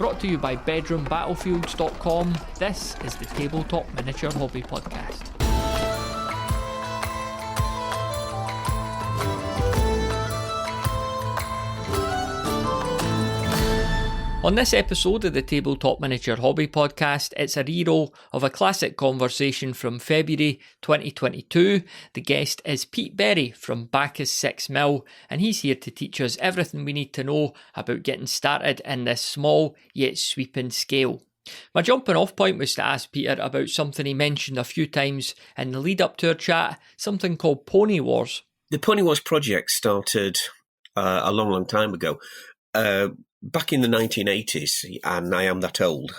Brought to you by BedroomBattlefields.com, this is the Tabletop Miniature Hobby Podcast. On this episode of the Tabletop Miniature Hobby Podcast, it's a reroll of a classic conversation from February 2022. The guest is Pete Berry from Bacchus 6 Mil, and he's here to teach us everything we need to know about getting started in this small yet sweeping scale. My jumping off point was to ask Peter about something he mentioned a few times in the lead up to our chat, something called Pony Wars. The Pony Wars project started a long time ago. Back in the 1980s, and I am that old,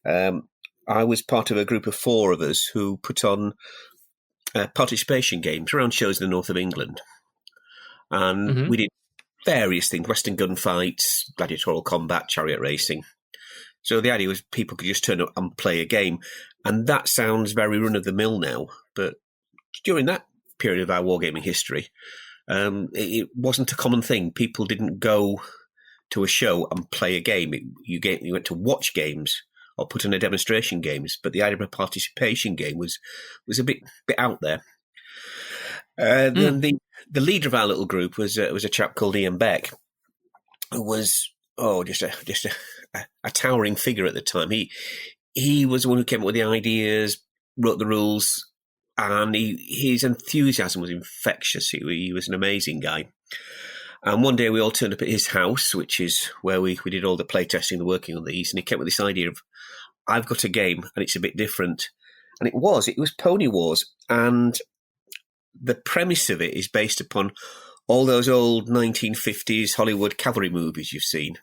I was part of a group of four of us who put on participation games around shows in the north of England. And we did various things, Western gunfights, gladiatorial combat, chariot racing. So the idea was people could just turn up and play a game. And that sounds very run-of-the-mill now, but during that period of our wargaming history, it wasn't a common thing. People didn't go to a show and play a game. You went to watch games or put on a demonstration games, but the idea of a participation game was a bit out there. Then the leader of our little group was a chap called Ian Beck, who was just a towering figure at the time. He was the one who came up with the ideas, wrote the rules, and his enthusiasm was infectious. He was an amazing guy. And one day we all turned up at his house, which is where we did all the playtesting, the working on these, and he came with this idea of, I've got a game and it's a bit different. And it was Pony Wars. And the premise of it is based upon all those old 1950s Hollywood cavalry movies you've seen.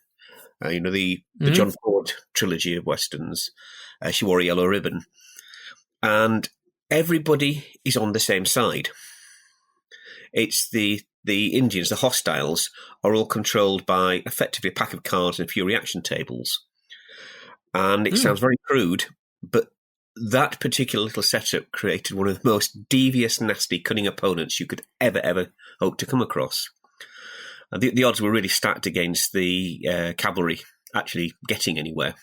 The John Ford trilogy of Westerns, She Wore a Yellow Ribbon. And everybody is on the same side. It's the Indians, the hostiles, are all controlled by effectively a pack of cards and a few reaction tables. And it sounds very crude, but that particular little setup created one of the most devious, nasty, cunning opponents you could ever hope to come across. And the odds were really stacked against the cavalry actually getting anywhere.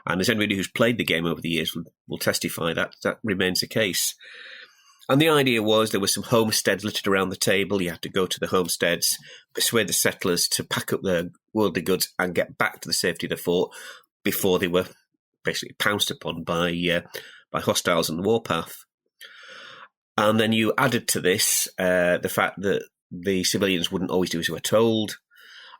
And as anybody who's played the game over the years will testify, that remains the case. And the idea was there were some homesteads littered around the table. You had to go to the homesteads, persuade the settlers to pack up their worldly goods and get back to the safety of the fort before they were basically pounced upon by hostiles on the warpath. And then you added to this the fact that the civilians wouldn't always do as they were told.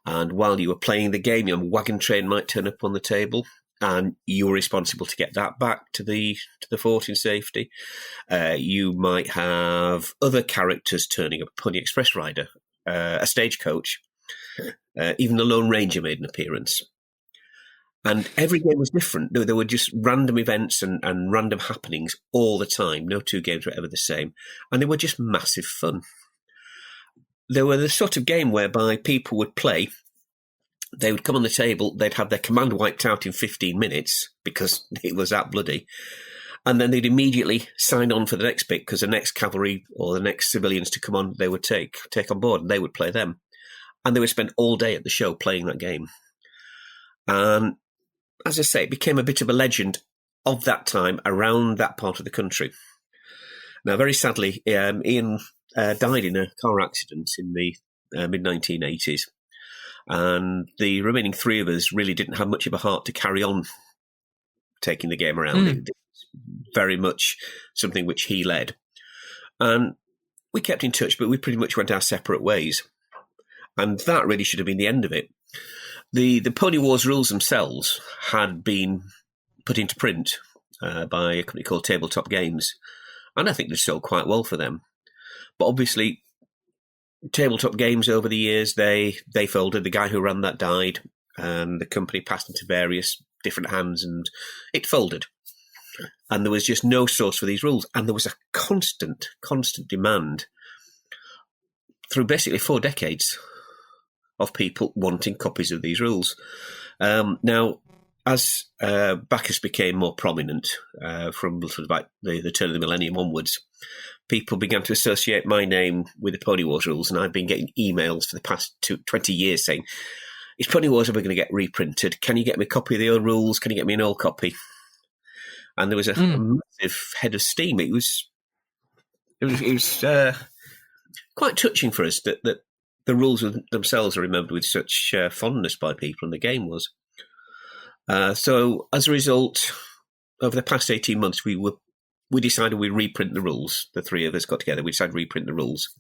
And while you were playing the game, your wagon train might turn up on the table, and you were responsible to get that back to the fort in safety. You might have other characters turning up, a Pony Express rider, a stagecoach, even the Lone Ranger made an appearance. And every game was different. There were just random events and random happenings all the time. No two games were ever the same. And they were just massive fun. They were the sort of game whereby people would play. They would come on the table, they'd have their command wiped out in 15 minutes because it was that bloody. And then they'd immediately sign on for the next bit because the next cavalry or the next civilians to come on, they would take on board and they would play them. And they would spend all day at the show playing that game. And as I say, it became a bit of a legend of that time around that part of the country. Now, very sadly, Ian died in a car accident in the mid-1980s. And the remaining three of us really didn't have much of a heart to carry on taking the game around. It was very much something which he led. And we kept in touch, but we pretty much went our separate ways. And that really should have been the end of it. The Pony Wars rules themselves had been put into print by a company called Tabletop Games. And I think they sold quite well for them. But obviously, Tabletop Games over the years, they folded. The guy who ran that died, and the company passed into various different hands, and it folded. And there was just no source for these rules, and there was a constant demand through basically 4 decades of people wanting copies of these rules. Now, as Bacchus became more prominent from sort of like the turn of the millennium onwards, people began to associate my name with the Pony Wars rules, and I've been getting emails for the past 20 years saying, his probably was, are we going to get reprinted? Can you get me a copy of the old rules? Can you get me an old copy? And there was a massive head of steam. It was quite touching for us that the rules themselves are remembered with such fondness by people, and the game was. So as a result, over the past 18 months, we decided we'd reprint the rules. The three of us got together. We decided to reprint the rules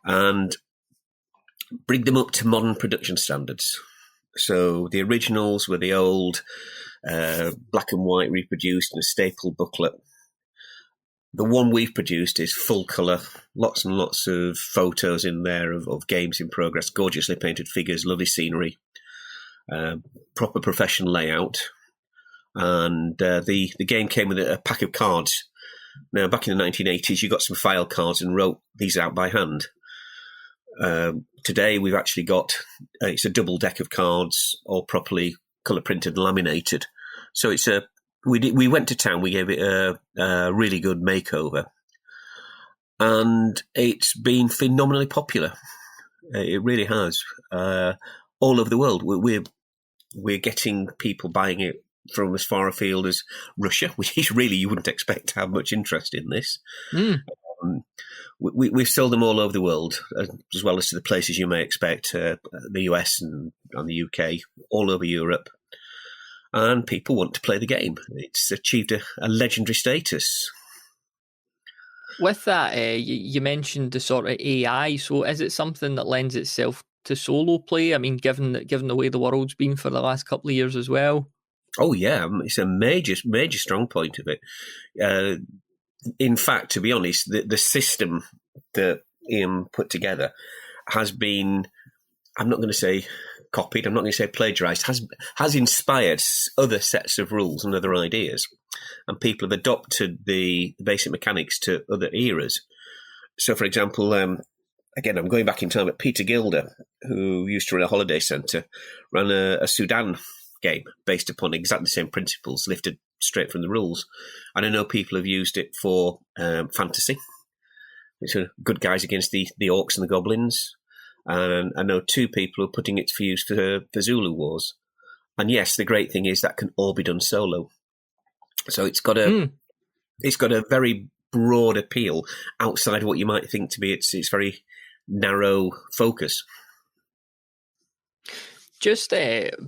and bring them up to modern production standards. So the originals were the old black and white reproduced in a staple booklet. The one we've produced is full colour, lots and lots of photos in there of games in progress, gorgeously painted figures, lovely scenery, proper professional layout. And the game came with a pack of cards. Now, back in the 1980s, you got some file cards and wrote these out by hand. Today, we've actually got, it's a double deck of cards, all properly colour printed and laminated. So it's we went to town, we gave it a really good makeover. And it's been phenomenally popular. It really has. All over the world. We're getting people buying it from as far afield as Russia, which is really, you wouldn't expect to have much interest in this. We've sold them all over the world, as well as to the places you may expect, the US and the UK, all over Europe. And people want to play the game. It's achieved a legendary status. With that, you mentioned the sort of AI. So is it something that lends itself to solo play? I mean, given the way the world's been for the last couple of years as well. Oh yeah, it's a major strong point of it. In fact, to be honest, the system that Ian put together has been, I'm not going to say copied, I'm not going to say plagiarised, has inspired other sets of rules and other ideas. And people have adopted the basic mechanics to other eras. So, for example, again, I'm going back in time, but Peter Gilder, who used to run a holiday centre, ran a Sudan game based upon exactly the same principles lifted straight from the rules. And I know people have used it for fantasy. It's good guys against the orcs and the goblins. And I know two people are putting it for use for Zulu Wars. And yes, the great thing is that can all be done solo. So it's got a very broad appeal outside of what you might think to be its very narrow focus. Just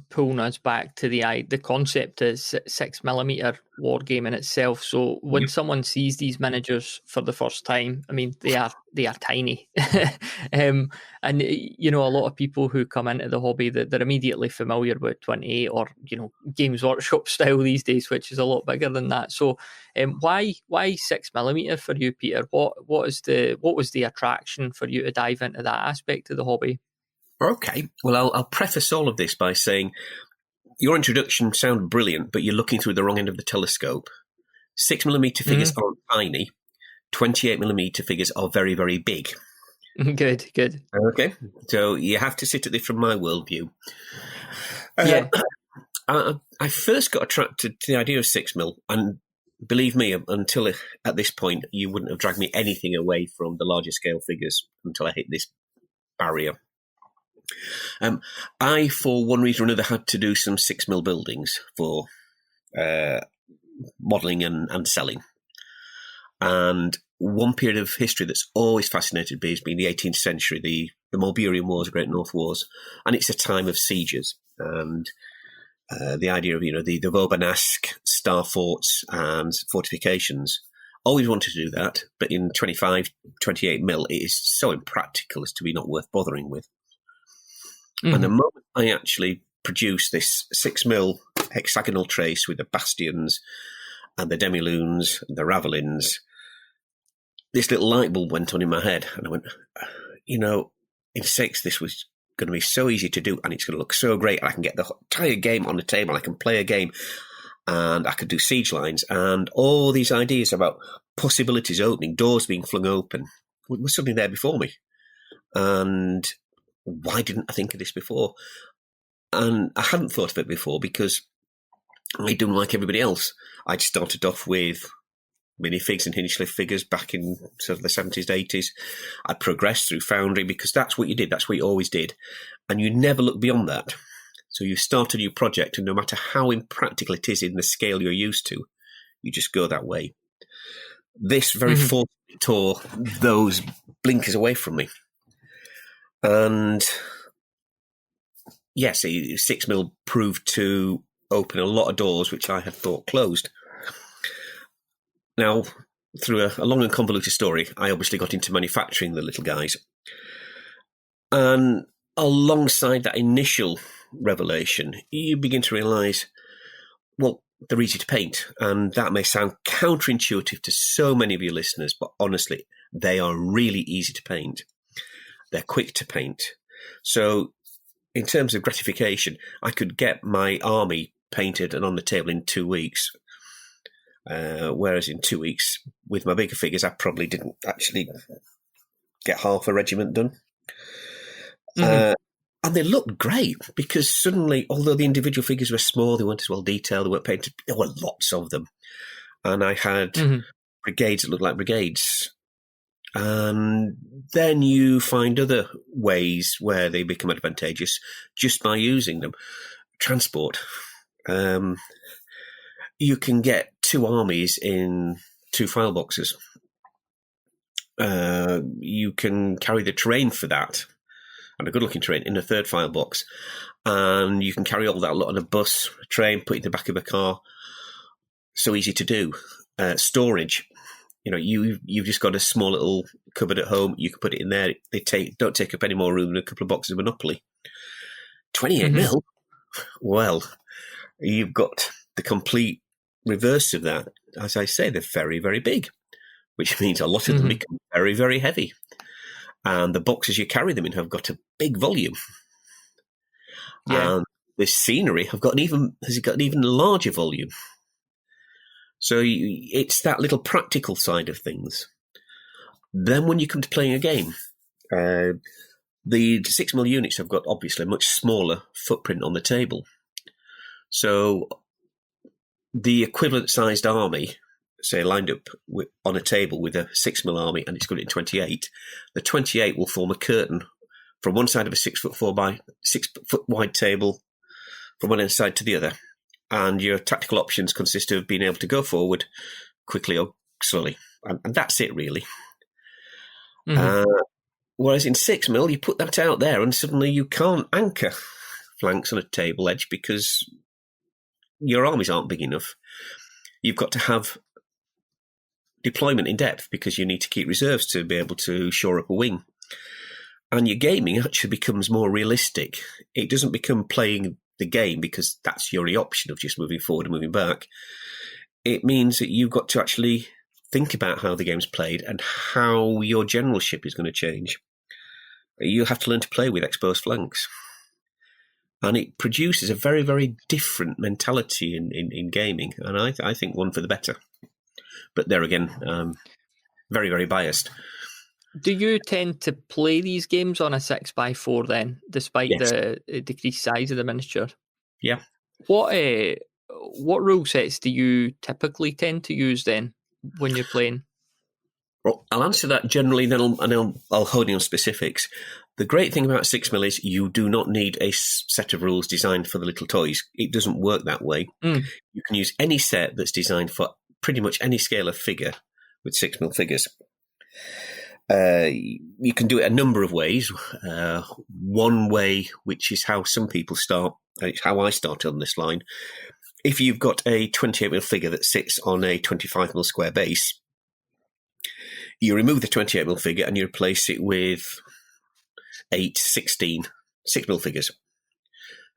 pulling us back to the concept of 6mm wargaming itself. So when someone sees these miniatures for the first time, I mean, they are tiny. And, you know, a lot of people who come into the hobby, they're immediately familiar with 28 or, you know, Games Workshop style these days, which is a lot bigger than that. So why 6mm for you, Peter? What was the attraction for you to dive into that aspect of the hobby? Okay, well, I'll preface all of this by saying your introduction sounded brilliant, but you're looking through the wrong end of the telescope. 6mm figures aren't tiny. 28mm figures are very, very big. Good. Okay, so you have to sit at this from my worldview. Yeah. I first got attracted to the idea of 6mm, and believe me, until at this point, you wouldn't have dragged me anything away from the larger scale figures until I hit this barrier. I, for one reason or another, had to do some 6mm buildings for modelling and selling. And one period of history that's always fascinated me has been the 18th century, the Mulburian Wars, the Great North Wars. And it's a time of sieges. And the idea of, you know, the Vauban-esque star forts and fortifications. Always wanted to do that. But in 28mm, it is so impractical as to be not worth bothering with. And the moment I actually produced this 6mm hexagonal trace with the bastions and the demilunes and the ravelins, this little light bulb went on in my head. And I went, you know, in 6, this was going to be so easy to do and it's going to look so great. And I can get the entire game on the table. I can play a game and I could do siege lines. And all these ideas about possibilities opening, doors being flung open, was something there before me. And why didn't I think of this before? And I hadn't thought of it before because I'd done like everybody else. I'd started off with minifigs and Hinchcliffe figures back in sort of the 70s, 80s. I'd progressed through Foundry because that's what you did. That's what you always did. and you never look beyond that. So you start a new project, and no matter how impractical it is in the scale you're used to, you just go that way. This very forcibly tore those blinkers away from me. And yes, 6mm proved to open a lot of doors which I had thought closed. Now, through a long and convoluted story, I obviously got into manufacturing the little guys. And alongside that initial revelation, you begin to realise, well, they're easy to paint. And that may sound counterintuitive to so many of your listeners, but honestly, they are really easy to paint. They're quick to paint. So in terms of gratification, I could get my army painted and on the table in 2 weeks. Whereas in 2 weeks, with my bigger figures, I probably didn't actually get half a regiment done. And they looked great because suddenly, although the individual figures were small, they weren't as well detailed, they weren't painted, there were lots of them. And I had brigades that looked like brigades. And then you find other ways where they become advantageous just by using them. Transport. You can get 2 armies in 2 file boxes. You can carry the terrain for that, and a good-looking terrain, in a 3rd file box. And you can carry all that lot on a bus, a train, put it in the back of a car. So easy to do. Storage. You know, you've just got a small little cupboard at home. You can put it in there. They don't take up any more room than a couple of boxes of Monopoly. 28mm? Well, you've got the complete reverse of that. As I say, they're very, very big, which means a lot of them become very, very heavy. And the boxes you carry them in have got a big volume. Yeah. And the scenery has got an even larger volume. So it's that little practical side of things. Then when you come to playing a game, the 6mm units have got obviously a much smaller footprint on the table. So the equivalent sized army, say lined up on a table with a 6mm army and it's got it in 28, the 28 will form a curtain from one side of a 6'4" by 6 foot wide table from one end side to the other. And your tactical options consist of being able to go forward quickly or slowly. And that's it, really. Whereas in 6mm, you put that out there and suddenly you can't anchor flanks on a table edge because your armies aren't big enough. You've got to have deployment in depth because you need to keep reserves to be able to shore up a wing. And your gaming actually becomes more realistic. It doesn't become playing the game because that's your only option of just moving forward and moving back. It means that you've got to actually think about how the game's played and how your generalship is going to change. You have to learn to play with exposed flanks. And it produces a very, very different mentality in gaming, and I think one for the better. But there again, very, very biased. Do you tend to play these games on a 6x4 then, despite the decreased size of the miniature? Yeah. What rule sets do you typically tend to use then when you're playing? Well, I'll answer that generally, then I'll hone in on specifics. The great thing about 6mm is you do not need a set of rules designed for the little toys. It doesn't work that way. You can use any set that's designed for pretty much any scale of figure with 6mm figures. You can do it a number of ways. One way, which is how some people start, it's how I started on this line. If you've got a 28mm figure that sits on a 25mm square base, you remove the 28mm figure and you replace it with 8, 16 6mm figures.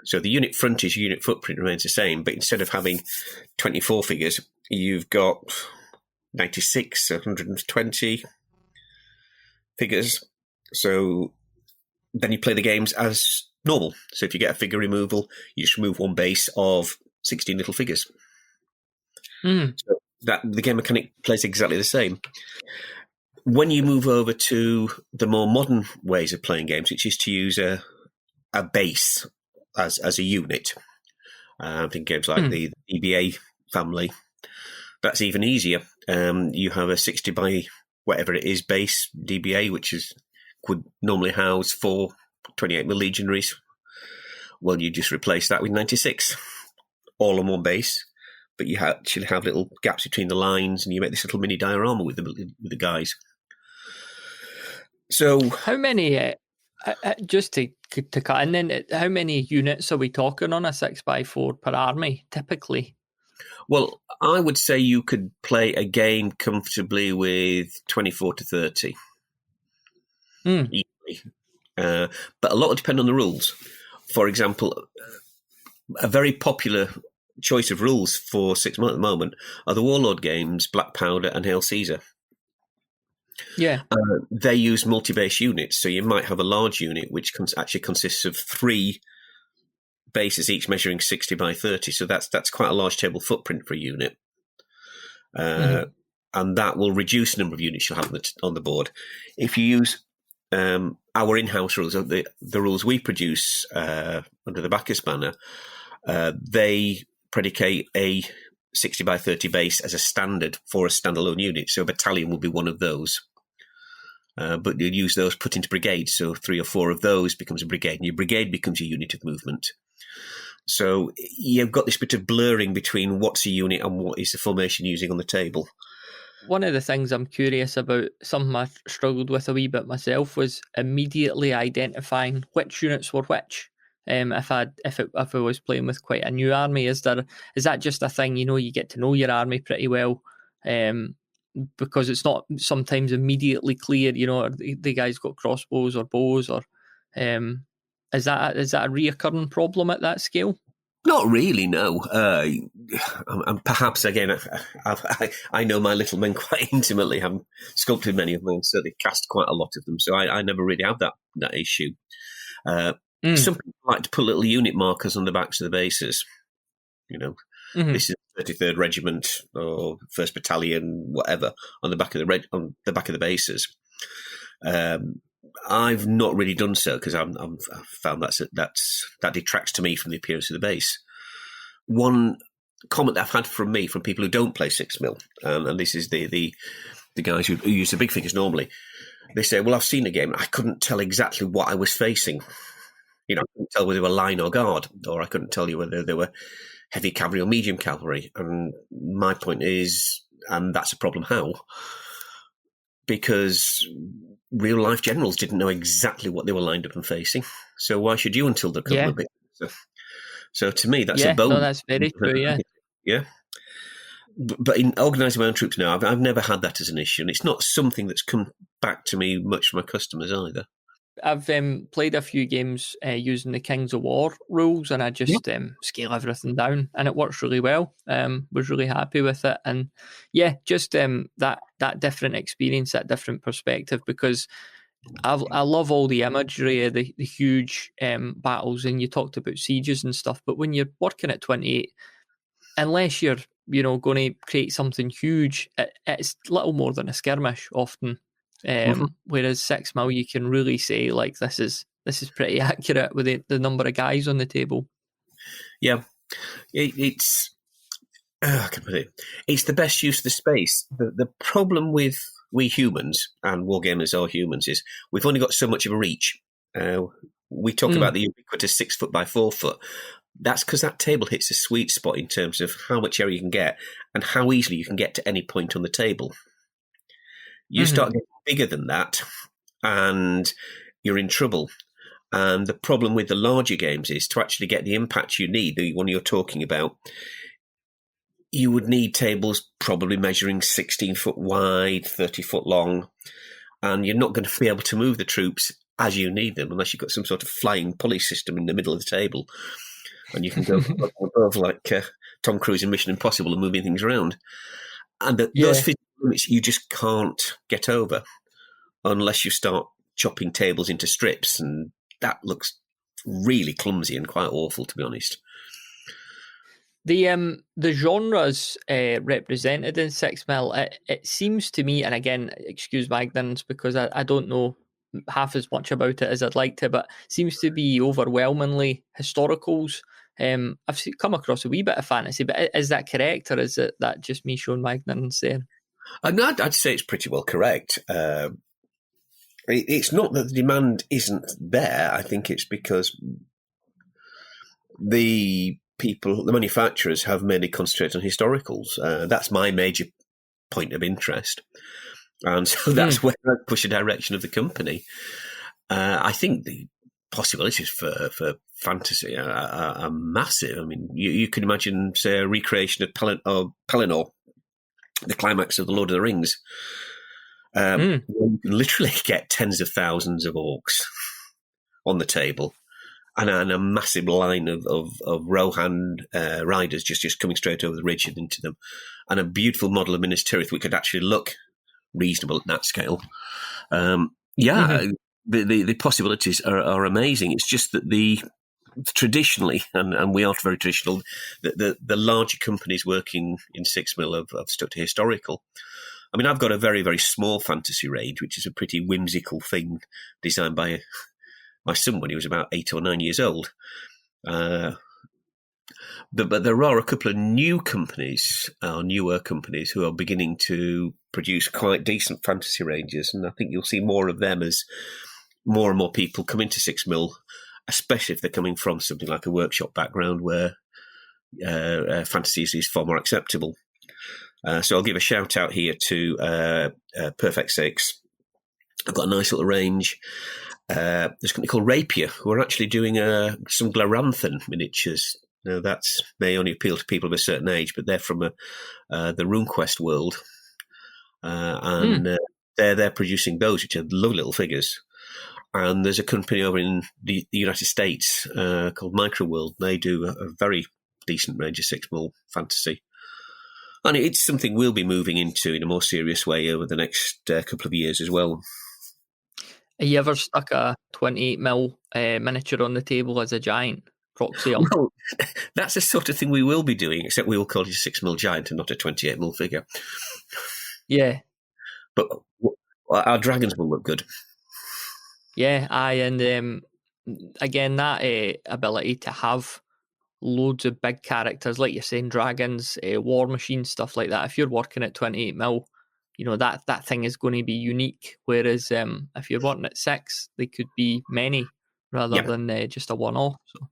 So the unit frontage, unit footprint remains the same, but instead of having 24 figures, you've got 96, 120 figures. So then you play the games as normal. So if you get a figure removal, you just remove one base of 16 little figures. So that the game mechanic plays exactly the same. When you move over to the more modern ways of playing games, which is to use a base as a unit, I think games like the EBA family, that's even easier. You have a 60 by whatever it is base DBA, which would normally house 4 28mm Legionaries. Well, you just replace that with 96, all on one base. But you actually have little gaps between the lines, and you make this little mini diorama with the guys. So, how many? Just to cut in, then how many units are we talking on a 6x4 per army typically? well, I would say you could play a game comfortably with 24 to 30. Easily. But a lot will depend on the rules. For example, a very popular choice of rules for 6 months at the moment are the Warlord games, Black Powder and Hail Caesar. Yeah. They use multi-base units, so you might have a large unit which actually consists of 3 bases, each measuring 60 by 30. So that's quite a large table footprint for a unit. And that will reduce the number of units you'll have on the board. If you use our in-house rules, the rules we produce under the Bacchus banner, they predicate a 60 by 30 base as a standard for a standalone unit. So a battalion will be one of those. But you'll use those put into brigades. So 3 or 4 of those becomes a brigade, and your brigade becomes your unit of movement. So you've got this bit of blurring between what's a unit and what is the formation using on the table. One of the things I'm curious about, something I struggled with a wee bit myself, was immediately identifying which units were which. If I was playing with quite a new army, is that just a thing? You get to know your army pretty well, because it's not sometimes immediately clear. Are the guys got crossbows or bows, or is that a reoccurring problem at that scale? Not really, no. And perhaps, again, I know my little men quite intimately, having sculpted many of them and certainly cast quite a lot of them, so I never really have that issue. Some people like to put little unit markers on the backs of the bases. This is 33rd Regiment or 1st Battalion, whatever, on the back of the bases. I've not really done so because I've found that detracts to me from the appearance of the base. One comment that I've had from people who don't play 6mm, and this is the guys who use the big figures normally, they say, well, I've seen a game, I couldn't tell exactly what I was facing. I couldn't tell whether they were line or guard, or I couldn't tell you whether they were heavy cavalry or medium cavalry. And my point is, and that's a problem, how? Because real-life generals didn't know exactly what they were lined up and facing. So why should you until they're covered a bit? So to me, that's a bonus. No, that's very true, yeah. Yeah. But in organising my own troops now, I've never had that as an issue. And it's not something that's come back to me much from my customers either. I've played a few games using the Kings of War rules, and I just scale everything down, and it works really well. Was really happy with it, and just that different experience, that different perspective, because I love all the imagery of the huge battles, and you talked about sieges and stuff, but when you're working at 28, unless you're going to create something huge, it's little more than a skirmish often. Whereas 6mm, you can really say like this is pretty accurate with the number of guys on the table. Yeah, it's the best use of the space. The problem with we humans, and wargamers are humans, is we've only got so much of a reach. We talk about the ubiquitous 6 foot by 4 foot. That's because that table hits a sweet spot in terms of how much area you can get and how easily you can get to any point on the table. You start getting bigger than that, and you're in trouble. And the problem with the larger games is to actually get the impact you need, the one you're talking about, you would need tables probably measuring 16 foot wide, 30 foot long, and you're not going to be able to move the troops as you need them unless you've got some sort of flying pulley system in the middle of the table. And you can go above like Tom Cruise in Mission Impossible and moving things around. And those physical limits you just can't get over unless you start chopping tables into strips, and that looks really clumsy and quite awful, to be honest. The genres represented in 6mm, it seems to me, and again, excuse my ignorance because I don't know half as much about it as I'd like to, but seems to be overwhelmingly historicals. I've come across a wee bit of fantasy, but is that correct, or is it that just me showing my ignorance there? No, I'd say it's pretty well correct. It's not that the demand isn't there. I think it's because the manufacturers have mainly concentrated on historicals. That's my major point of interest. And so that's where I push the direction of the company. I think the possibilities for fantasy are massive. I mean, you can imagine, say, a recreation of Pelennor, the climax of The Lord of the Rings, where you can literally get tens of thousands of orcs on the table, and a massive line of Rohan riders just coming straight over the ridge and into them, and a beautiful model of Minas Tirith which could actually look reasonable at that scale. The possibilities are amazing. It's just that traditionally, and we are very traditional, the larger companies working in 6mm have stuck to historical. I mean, I've got a very, very small fantasy range, which is a pretty whimsical thing designed by my son when he was about 8 or 9 years old. But there are a couple of newer companies who are beginning to produce quite decent fantasy ranges, and I think you'll see more of them as more and more people come into 6mm, especially if they're coming from something like a workshop background where fantasy is far more acceptable. So I'll give a shout out here to Perfect Six. I've got a nice little range. There's a company called Rapier who are actually doing some Gloranthan miniatures. Now, that may only appeal to people of a certain age, but they're from the RuneQuest world. They're producing those, which are lovely little figures. And there's a company over in the United States called Microworld. They do a very decent range of 6mm fantasy. And it's something we'll be moving into in a more serious way over the next couple of years as well. Have you ever stuck a 28mm miniature on the table as a giant proxy? Well, that's the sort of thing we will be doing, except we will call it a 6mm giant and not a 28mm figure. Yeah. But our dragons will look good. Yeah, and again, that ability to have loads of big characters, like you're saying, dragons, war machines, stuff like that. If you're working at 28mm, that thing is going to be unique. Whereas if you're working at 6, they could be many rather than just a one-off. So.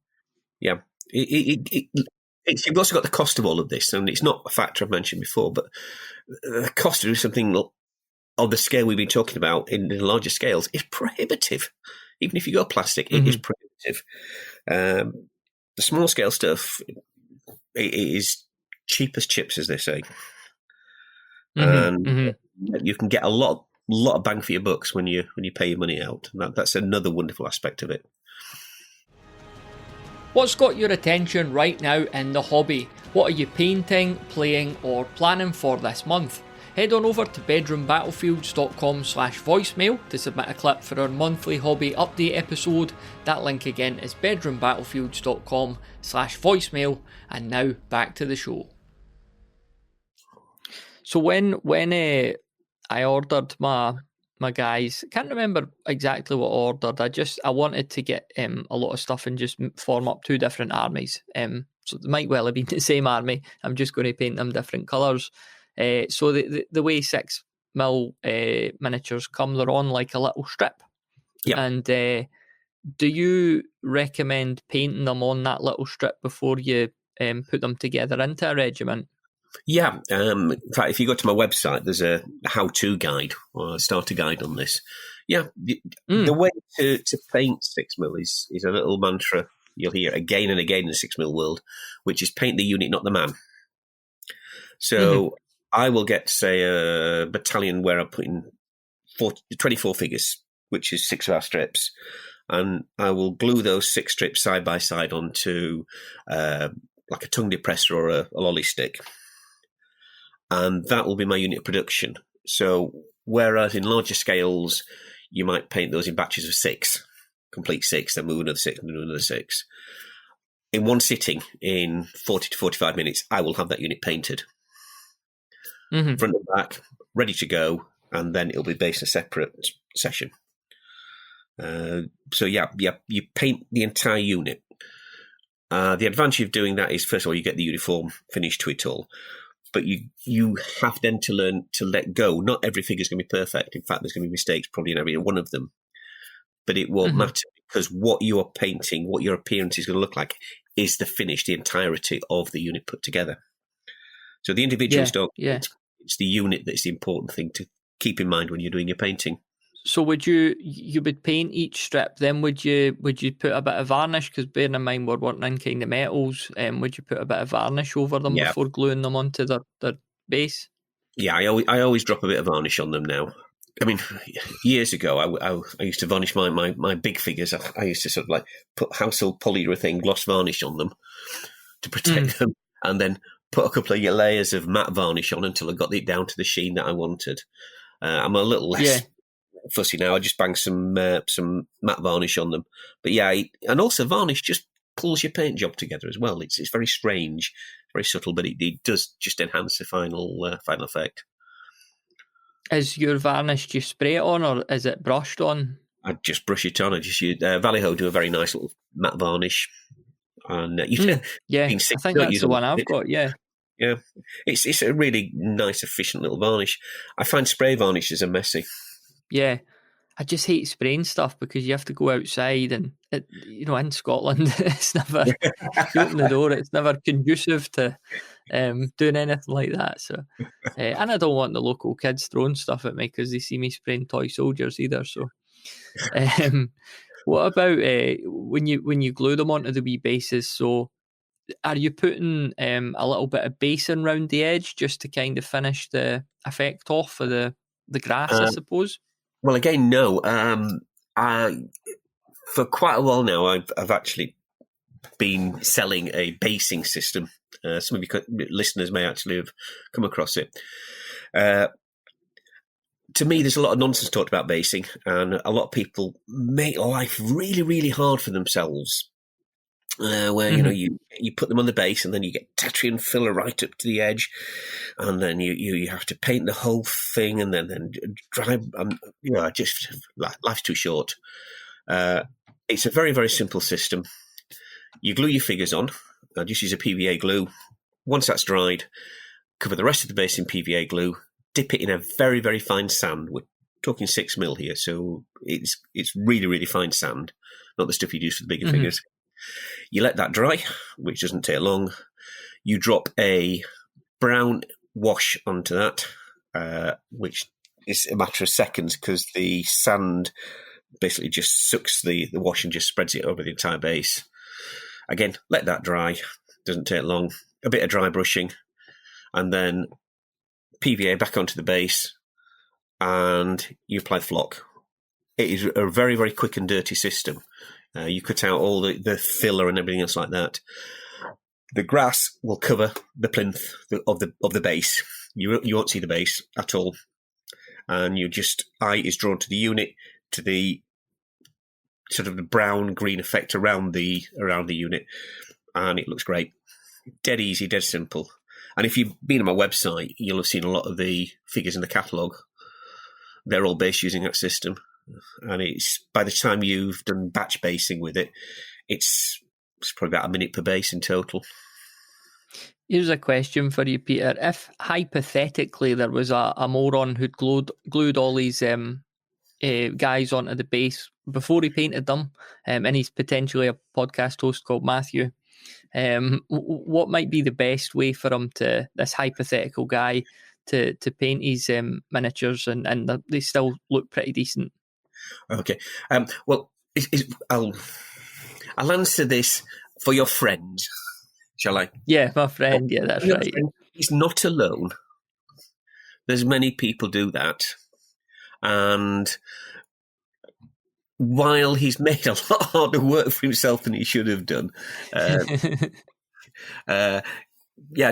Yeah. You've also got the cost of all of this, and it's not a factor I've mentioned before, but the cost of doing something on the scale we've been talking about in the larger scales is prohibitive. Even if you go plastic, it is prohibitive. The small scale stuff, it is cheap as chips, as they say. And you can get a lot of bang for your bucks when you pay your money out. And that's another wonderful aspect of it. What's got your attention right now in the hobby? What are you painting, playing, or planning for this month? Head on over to bedroombattlefields.com/voicemail to submit a clip for our monthly hobby update episode. That link again is bedroombattlefields.com/voicemail. And now back to the show. So when I ordered my guys, can't remember exactly what I ordered. I wanted to get a lot of stuff and just form up 2 different armies. So it might well have been the same army. I'm just going to paint them different colours. So the way 6mm miniatures come, they're on like a little strip. Yep. And do you recommend painting them on that little strip before you put them together into a regiment? Yeah. In fact, if you go to my website, there's a how-to guide or a starter guide on this. Yeah. The way to paint 6mm is a little mantra you'll hear again and again in the 6mm world, which is paint the unit, not the man. So I will get, say, a battalion where I'm putting 24 figures, which is 6 of our strips, and I will glue those 6 strips side by side onto like a tongue depressor or a lolly stick. And that will be my unit of production. So whereas in larger scales, you might paint those in batches of 6, complete 6, then move another 6, and do another 6. In one sitting, in 40 to 45 minutes, I will have that unit painted. Front and back, ready to go, and then it'll be based in a separate session. So you paint the entire unit. The advantage of doing that is, first of all, you get the uniform finish to it all. but you have then to learn to let go. Not every figure is going to be perfect. In fact, there's going to be mistakes probably in every one of them. But it won't matter, because what you are painting, what your appearance is going to look like, is the finish, the entirety of the unit put together. So the individuals don't. Yeah. It's the unit that's the important thing to keep in mind when you're doing your painting. So would you would paint each strip, then would you put a bit of varnish? Because bearing in mind we're working in kind of metals, would you put a bit of varnish over them before gluing them onto their base? Yeah, I always drop a bit of varnish on them now. I mean, years ago, I used to varnish my big figures. I used to sort of like put household polyurethane gloss varnish on them to protect them, and then put a couple of layers of matte varnish on until I got it down to the sheen that I wanted. I'm a little less fussy now. I just bang some matte varnish on them. But yeah, and also varnish just pulls your paint job together as well. It's very strange, very subtle, but it does just enhance the final effect. Is your varnish, do you spray it on, or is it brushed on? I just brush it on. I just use Vallejo do a very nice little matte varnish, and I think that's the one I've got. Yeah, it's a really nice, efficient little varnish. I find spray varnishes are messy. Yeah, I just hate spraying stuff because you have to go outside, and in Scotland, it's never you open the door, it's never conducive to doing anything like that. So, and I don't want the local kids throwing stuff at me because they see me spraying toy soldiers either. So, what about when you glue them onto the wee bases? So, are you putting a little bit of basing around the edge just to kind of finish the effect off for the grass, I suppose? Well, again, no. For quite a while now, I've actually been selling a basing system. Some of your listeners may actually have come across it. To me, there's a lot of nonsense talked about basing, and a lot of people make life really, really hard for themselves. Where you put them on the base, and then you get Tetrian filler right up to the edge, and then you have to paint the whole thing, and then dry. Just life's too short. It's a very, very simple system. You glue your figures on. Just use a PVA glue. Once that's dried, cover the rest of the base in PVA glue. Dip it in a very, very fine sand. We're talking 6mm here, so it's really, really fine sand, not the stuff you'd use for the bigger figures. You let that dry, which doesn't take long. You drop a brown wash onto that, which is a matter of seconds because the sand basically just sucks the wash and just spreads it over the entire base. Again, let that dry. Doesn't take long. A bit of dry brushing, and then PVA back onto the base, and you apply flock. It is a very, very quick and dirty system. You cut out all the filler and everything else like that. The grass will cover the plinth of the base. You won't see the base at all, and eye is drawn to the unit, to the sort of the brown green effect around the unit, and it looks great. Dead easy, dead simple. And if you've been on my website, you'll have seen a lot of the figures in the catalogue. They're all based using that system. And it's by the time you've done batch basing with it, it's probably about a minute per base in total. Here's a question for you, Peter. If hypothetically there was a moron who'd glued all these guys onto the base before he painted them, and he's potentially a podcast host called Matthew, what might be the best way for him this hypothetical guy to paint his miniatures and they still look pretty decent? Okay. Well, I'll answer this for your friend, shall I? Yeah, my friend. Yeah, that's right. He's not alone. There's many people do that. And while he's made a lot harder work for himself than he should have done,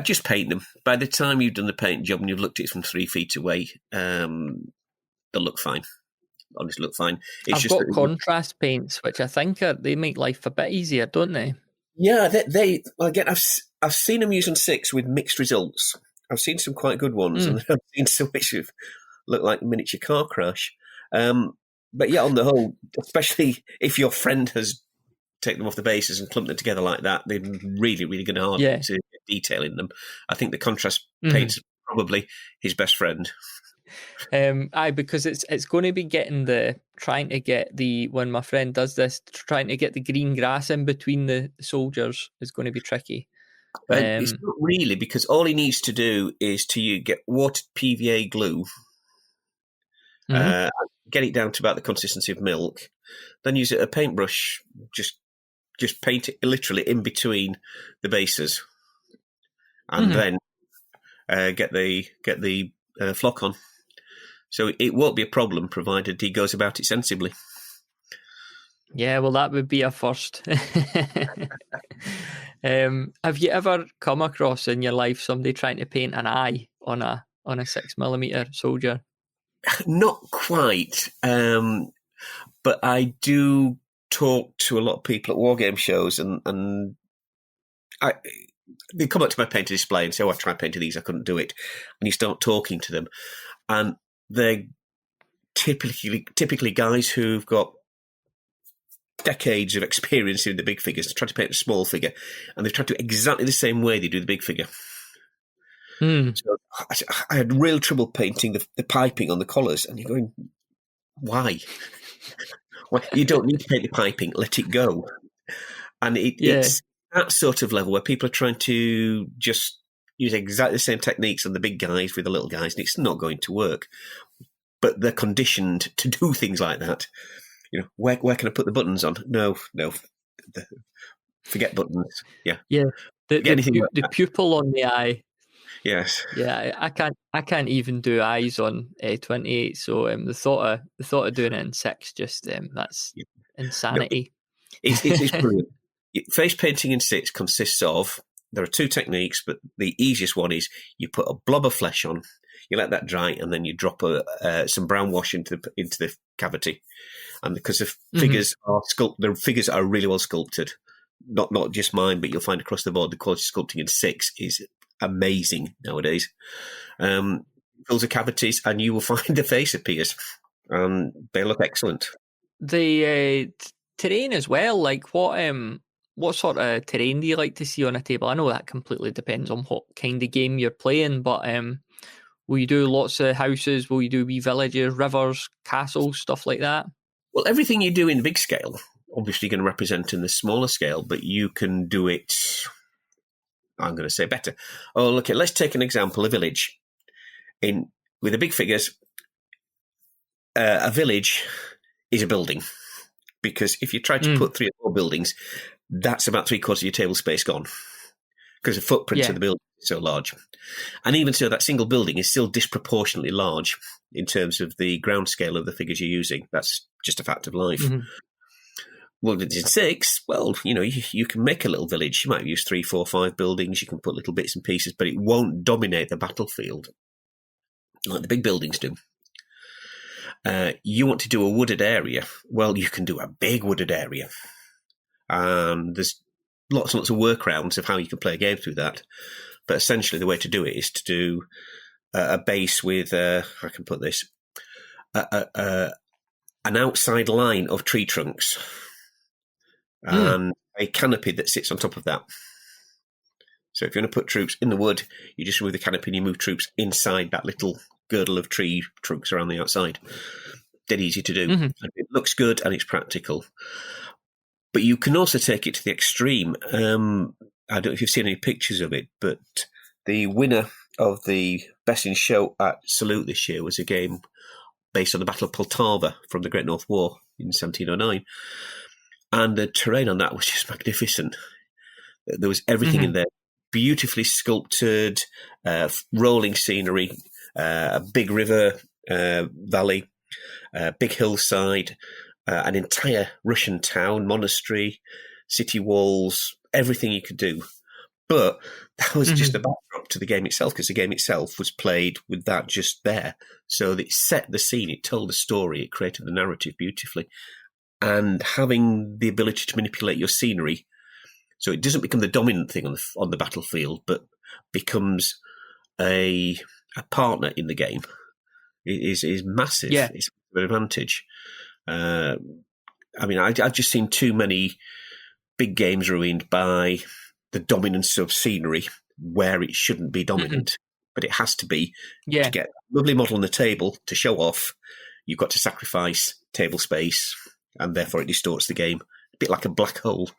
just paint them. By the time you've done the paint job and you've looked at it from 3 feet away, they'll look fine. Honestly, look fine. I've got contrast paints, which I think they make life a bit easier, don't they? Yeah, again, I've seen them use on 6 with mixed results. I've seen some quite good ones, and I've seen some which have looked like a miniature car crash. But yeah, on the whole, especially if your friend has take them off the bases and clump them together like that, they're really, really going to hard Yeah. to get detail in them. I think the contrast Mhm. paint's probably his best friend. Because it's going to be trying to get when my friend does this, trying to get the green grass in between the soldiers is going to be tricky. It's not really, because all he needs to do is to get watered PVA glue, get it down to about the consistency of milk, then use a paintbrush, just paint it literally in between the bases, and then get the flock on. So it won't be a problem, provided he goes about it sensibly. Yeah, well, that would be a first. Have you ever come across in your life somebody trying to paint an eye on a 6mm soldier? Not quite, but I do talk to a lot of people at wargame shows, and they come up to my painter display and say, "Oh, I tried painting these, I couldn't do it." And you start talking to them, and they're typically guys who've got decades of experience in the big figures to try to paint a small figure, and they've tried to do it exactly the same way they do the big figure. So I had real trouble painting the piping on the collars, and you're going, why? Well, you don't need to paint the piping, let it go. And it's that sort of level where people are trying to just use exactly the same techniques on the big guys with the little guys, and it's not going to work. But they're conditioned to do things like that. You know, where can I put the buttons on? No. Forget buttons. Yeah. The pupil on the eye. Yes. Yeah, I can't even do eyes on 28. So the thought of doing it in 6 just that's insanity. No, it's brilliant. Face painting in 6 consists of, there are 2 techniques, but the easiest one is you put a blob of flesh on, you let that dry, and then you drop some brown wash into the cavity. And because the figures the figures are really well sculpted, not just mine, but you'll find across the board the quality of sculpting in 6 is amazing nowadays. Fills the cavities, and you will find the face appears, and they look excellent. The terrain as well, like what sort of terrain do you like to see on a table? I know that completely depends on what kind of game you're playing, but will you do lots of houses? Will you do wee villages, rivers, castles, stuff like that? Well, everything you do in the big scale, obviously going to represent in the smaller scale, but you can do it, I'm going to say, better. Oh, look, let's take an example, a village. With the big figures, a village is a building, because if you try to put 3 or 4 buildings, that's about 3/4 of your table space gone, because the footprint of the building is so large. And even so, that single building is still disproportionately large in terms of the ground scale of the figures you're using. That's just a fact of life. Well, in 6, well, you can make a little village. You might use 3, 4, 5 buildings. You can put little bits and pieces, but it won't dominate the battlefield like the big buildings do. You want to do a wooded area. Well, you can do a big wooded area. And there's lots and lots of workarounds of how you can play a game through that. But essentially, the way to do it is to do a base with, if I can put this, an outside line of tree trunks and a canopy that sits on top of that. So if you want to put troops in the wood, you just remove the canopy and you move troops inside that little girdle of tree trunks around the outside. Dead easy to do. It looks good and it's practical. But you can also take it to the extreme. I don't know if you've seen any pictures of it, but the winner of the Best in Show at Salute this year was a game based on the Battle of Poltava from the Great North War in 1709. And the terrain on that was just magnificent. There was everything in there. Beautifully sculpted, rolling scenery, a big river valley, big hillside, an entire Russian town, monastery, city walls, everything you could do. But that was just a backdrop to the game itself, because the game itself was played with that just there. So it set the scene, it told the story, it created the narrative beautifully. And having the ability to manipulate your scenery, so it doesn't become the dominant thing on the battlefield, but becomes a partner in the game, is massive. Yeah. It's an advantage. I mean, I've just seen too many big games ruined by the dominance of scenery where it shouldn't be dominant, but it has to be Yeah. to get a lovely model on the table to show off. You've got to sacrifice table space, and therefore it distorts the game, a bit like a black hole.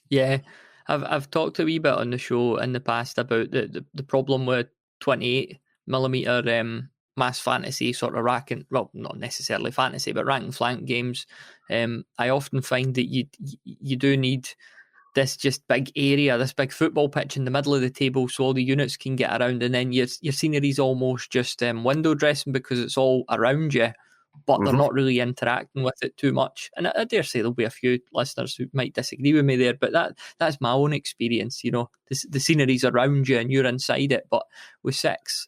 Yeah, I've talked a wee bit on the show in the past about the problem with 28mm mass fantasy sort of not necessarily fantasy, but rank and flank games. I often find that you do need this just big area, this big football pitch in the middle of the table, so all the units can get around, and then your scenery's almost just window dressing because it's all around you, but they're not really interacting with it too much. And I dare say there'll be a few listeners who might disagree with me there, but that's my own experience. You know, the scenery's around you and you're inside it, but with 6,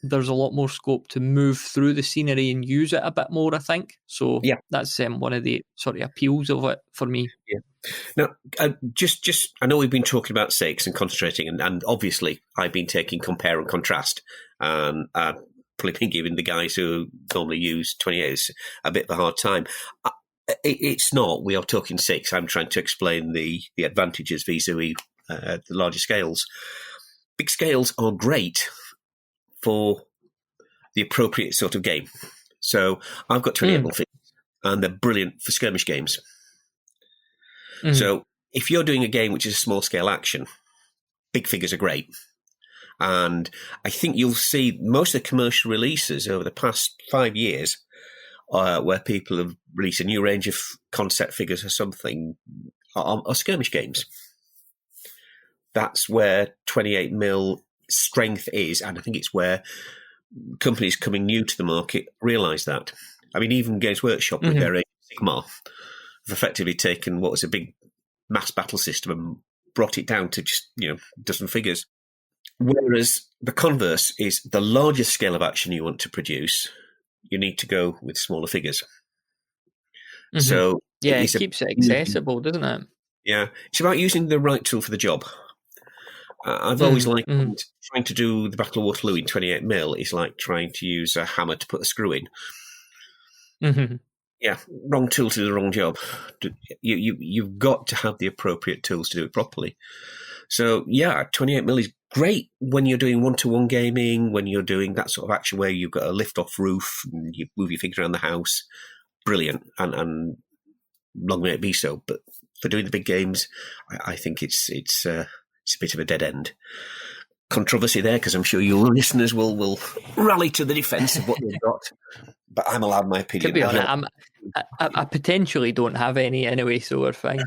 there's a lot more scope to move through the scenery and use it a bit more, I think. So that's one of the sort of appeals of it for me. Yeah. Now, just I know we've been talking about 6 and concentrating, and obviously I've been taking compare and contrast, and I've probably been giving the guys who normally use 28s a bit of a hard time. It's not. We are talking 6. I'm trying to explain the advantages vis-a-vis the larger scales. Big scales are great for the appropriate sort of game. So I've got 28mm figures, and they're brilliant for skirmish games. So if you're doing a game which is a small scale action, big figures are great. And I think you'll see most of the commercial releases over the past 5 years where people have released a new range of concept figures or something are skirmish games. That's where 28mm strength is, and I think it's where companies coming new to the market realise that. I mean, even Games Workshop with their Age of Sigmar have effectively taken what was a big mass battle system and brought it down to just, a dozen figures. Whereas the converse is the larger scale of action you want to produce, you need to go with smaller figures. So it keeps it accessible, doesn't it? Yeah, it's about using the right tool for the job. I've always liked trying to do the Battle of Waterloo in 28mm is like trying to use a hammer to put a screw in. Yeah, wrong tool to do the wrong job. You've got to have the appropriate tools to do it properly. So, 28mm is great when you're doing one-to-one gaming, when you're doing that sort of action where you've got a lift-off roof and you move your figure around the house. Brilliant, and long may it be so. But for doing the big games, I think it's a bit of a dead end. Controversy there, because I'm sure your listeners will rally to the defence of what they've got. But I'm allowed my opinion. To be honest, I potentially don't have any anyway, so we're fine.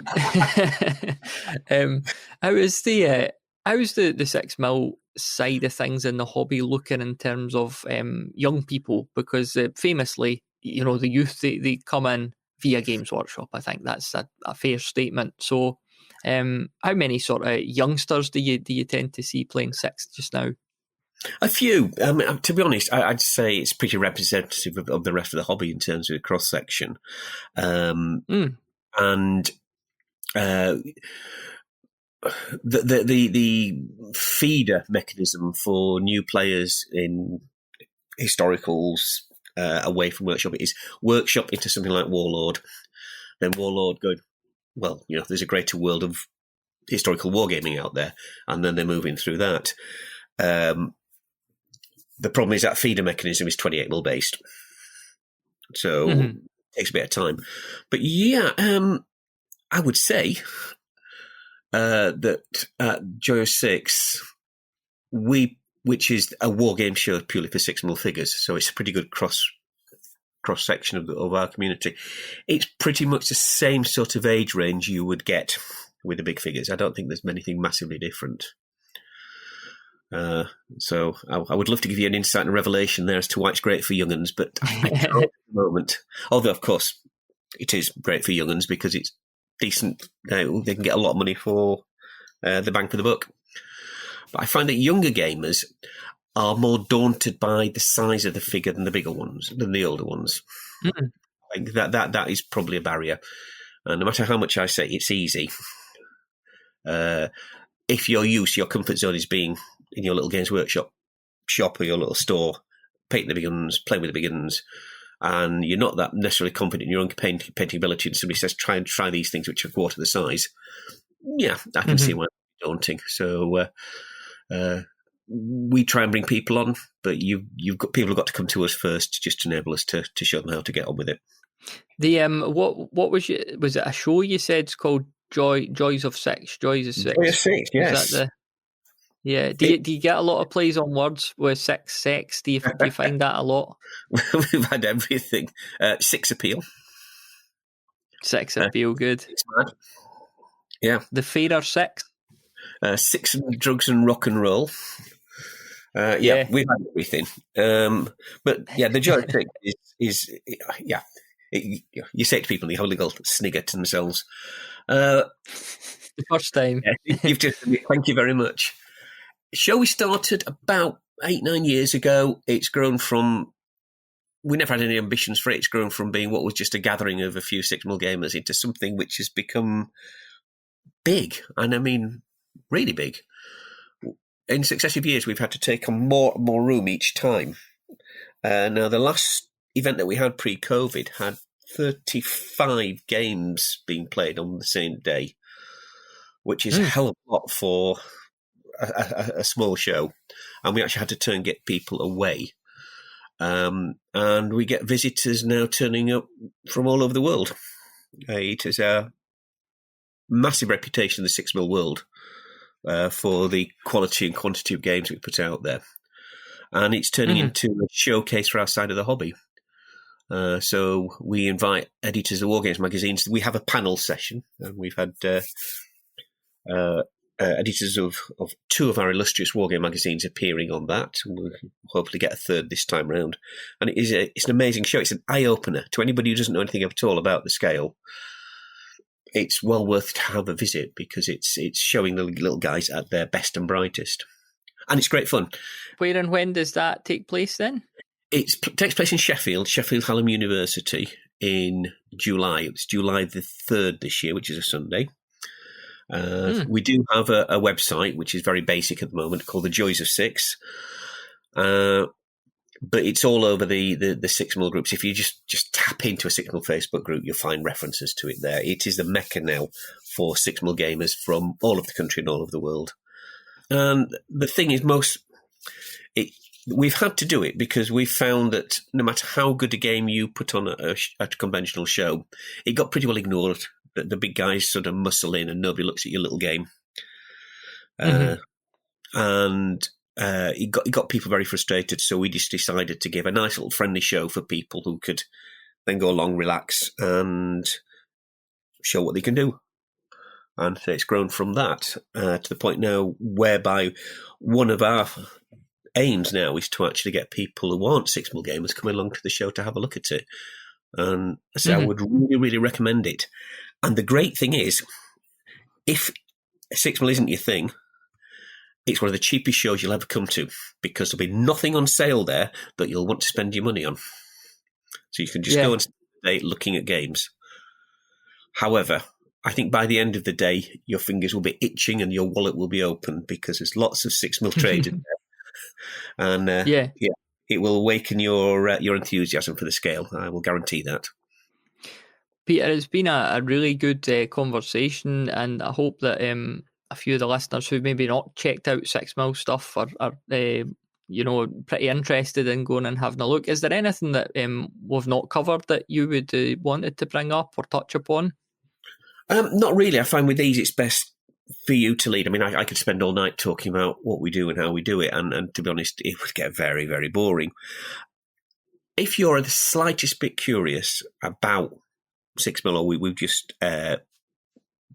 How's the 6mm side of things in the hobby looking in terms of young people? Because famously, the youth, they come in via Games Workshop. I think that's a fair statement. So how many sort of youngsters do you tend to see playing 6 just now? A few. To be honest, I'd say it's pretty representative of the rest of the hobby in terms of the cross section, and the feeder mechanism for new players in historicals away from Workshop is Workshop into something like Warlord, then Warlord going, well, there's a greater world of historical wargaming out there, and then they're moving through that. The problem is that feeder mechanism is 28mm based, so it takes a bit of time. But I would say that at Joyo 6, which is a war game show purely for 6mm figures, so it's a pretty good cross section of our community. It's pretty much the same sort of age range you would get with the big figures. I don't think there's anything massively different. So I would love to give you an insight and revelation there as to why it's great for young'uns, but I can't at the moment. Although, of course, it is great for young'uns because it's decent. They can get a lot of money for the bang for the buck. But I find that younger gamers are more daunted by the size of the figure than the older ones. I think that is probably a barrier. And no matter how much I say it's easy, if your comfort zone is being in your little Games Workshop shop or your little store, painting the big guns, playing with the big guns, and you're not that necessarily confident in your own painting ability, and somebody says, try these things which are a quarter the size. Yeah, I can see why it's daunting. So we try and bring people on, but you've got people have got to come to us first just to enable us to show them how to get on with it. The what was it a show you said it's called Joys of Six? Joys of Six. Joy of Six, yes. Is that yeah? Do you get a lot of plays on words with sex? Do you find that a lot? We've had everything. Six appeal. Sex appeal, good. It's mad. Yeah. The fairer six. Six and drugs and rock and roll. Yeah, we've had everything. But yeah, the joy of Six is you say it to people and they have a little snigger to themselves. The first time. Yeah, you've just thank you very much. Show we started about 8-9 years ago. It's grown from, we never had any ambitions for it. It's grown from being what was just a gathering of a few 6 mil gamers into something which has become big. And I mean, really big. In successive years, we've had to take on more and more room each time. Now, the last event that we had pre-COVID had 35 games being played on the same day, which is a hell of a lot for a small show. And we actually had to get people away. And we get visitors now turning up from all over the world. It is a massive reputation in the 6 mil world for the quality and quantity of games we put out there. And it's turning into a showcase for our side of the hobby. So we invite editors of Wargames magazines. We have a panel session, and we've had editors of 2 of our illustrious Wargame magazines appearing on that. We'll hopefully get a third this time round. And it's an amazing show. It's an eye-opener to anybody who doesn't know anything at all about the scale. It's well worth to have a visit because it's showing the little guys at their best and brightest. And it's great fun. Where and when does that take place then? It takes place in Sheffield Hallam University in July. It's July the 3rd this year, which is a Sunday. We do have a website, which is very basic at the moment, called The Joys of Six. But it's all over the 6 mil groups. If you just tap into a 6 mil Facebook group, you'll find references to it there. It is the mecca now for 6 mil gamers from all of the country and all over the world. And the thing is, we've had to do it because we found that no matter how good a game you put on a conventional show, it got pretty well ignored. The big guys sort of muscle in and nobody looks at your little game. And it got people very frustrated. So we just decided to give a nice little friendly show for people who could then go along, relax, and show what they can do. And it's grown from that to the point now whereby one of our aims now is to actually get people who aren't 6 mil gamers coming along to the show to have a look at it. And so I would really, really recommend it. And the great thing is, if 6 mil isn't your thing, it's one of the cheapest shows you'll ever come to because there'll be nothing on sale there that you'll want to spend your money on. So you can just go and spend the day looking at games. However, I think by the end of the day, your fingers will be itching and your wallet will be open because there's lots of 6 mil trade in there. And it will awaken your enthusiasm for the scale. I will guarantee that. Peter, it's been a really good conversation, and I hope that a few of the listeners who maybe not checked out 6 mil stuff are pretty interested in going and having a look. Is there anything that we've not covered that you would wanted to bring up or touch upon? Not really. I find with these it's best for you to lead. I mean, I could spend all night talking about what we do and how we do it, and to be honest, it would get very, very boring. If you're the slightest bit curious about 6 mil, or we've just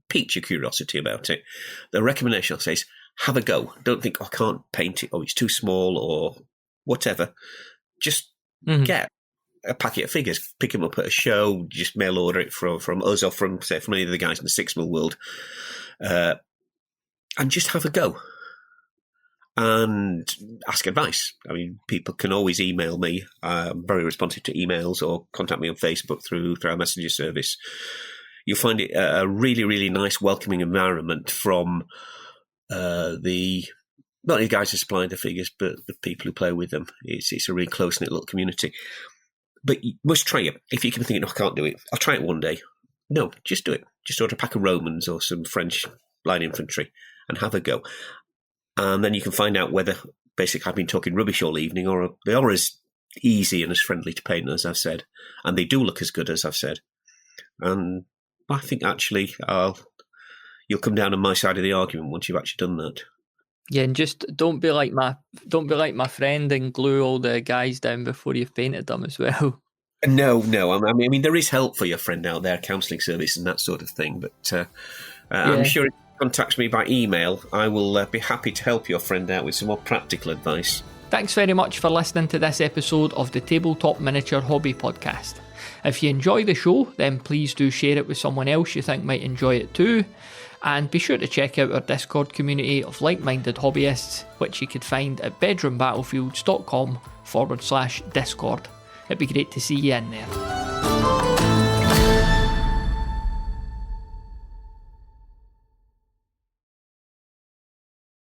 piqued your curiosity about it, the recommendation I'll say is have a go. Don't think, I can't paint it, or it's too small, or whatever. Just get a packet of figures, pick them up at a show, just mail order it from us or from any of the guys in the 6 mil world, and just have a go and ask advice. I mean, people can always email me. I'm very responsive to emails, or contact me on Facebook through our messenger service. You'll find it a really, really nice, welcoming environment from not only the guys who supply the figures, but the people who play with them. It's a really close-knit little community. But you must try it. If you can think, no, I can't do it, I'll try it one day. No, just do it. Just order a pack of Romans or some French line infantry and have a go. And then you can find out whether, basically, I've been talking rubbish all evening, or they are as easy and as friendly to paint as I've said. And they do look as good as I've said. And I think, actually, you'll come down on my side of the argument once you've actually done that. Yeah, and just don't be like my friend and glue all the guys down before you've painted them as well. No. I mean, there is help for your friend out there, counselling service and that sort of thing. But I'm sure if you contact me by email, I will be happy to help your friend out with some more practical advice. Thanks very much for listening to this episode of the Tabletop Miniature Hobby Podcast. If you enjoy the show, then please do share it with someone else you think might enjoy it too. And be sure to check out our Discord community of like-minded hobbyists, which you could find at bedroombattlefields.com/Discord. It'd be great to see you in there.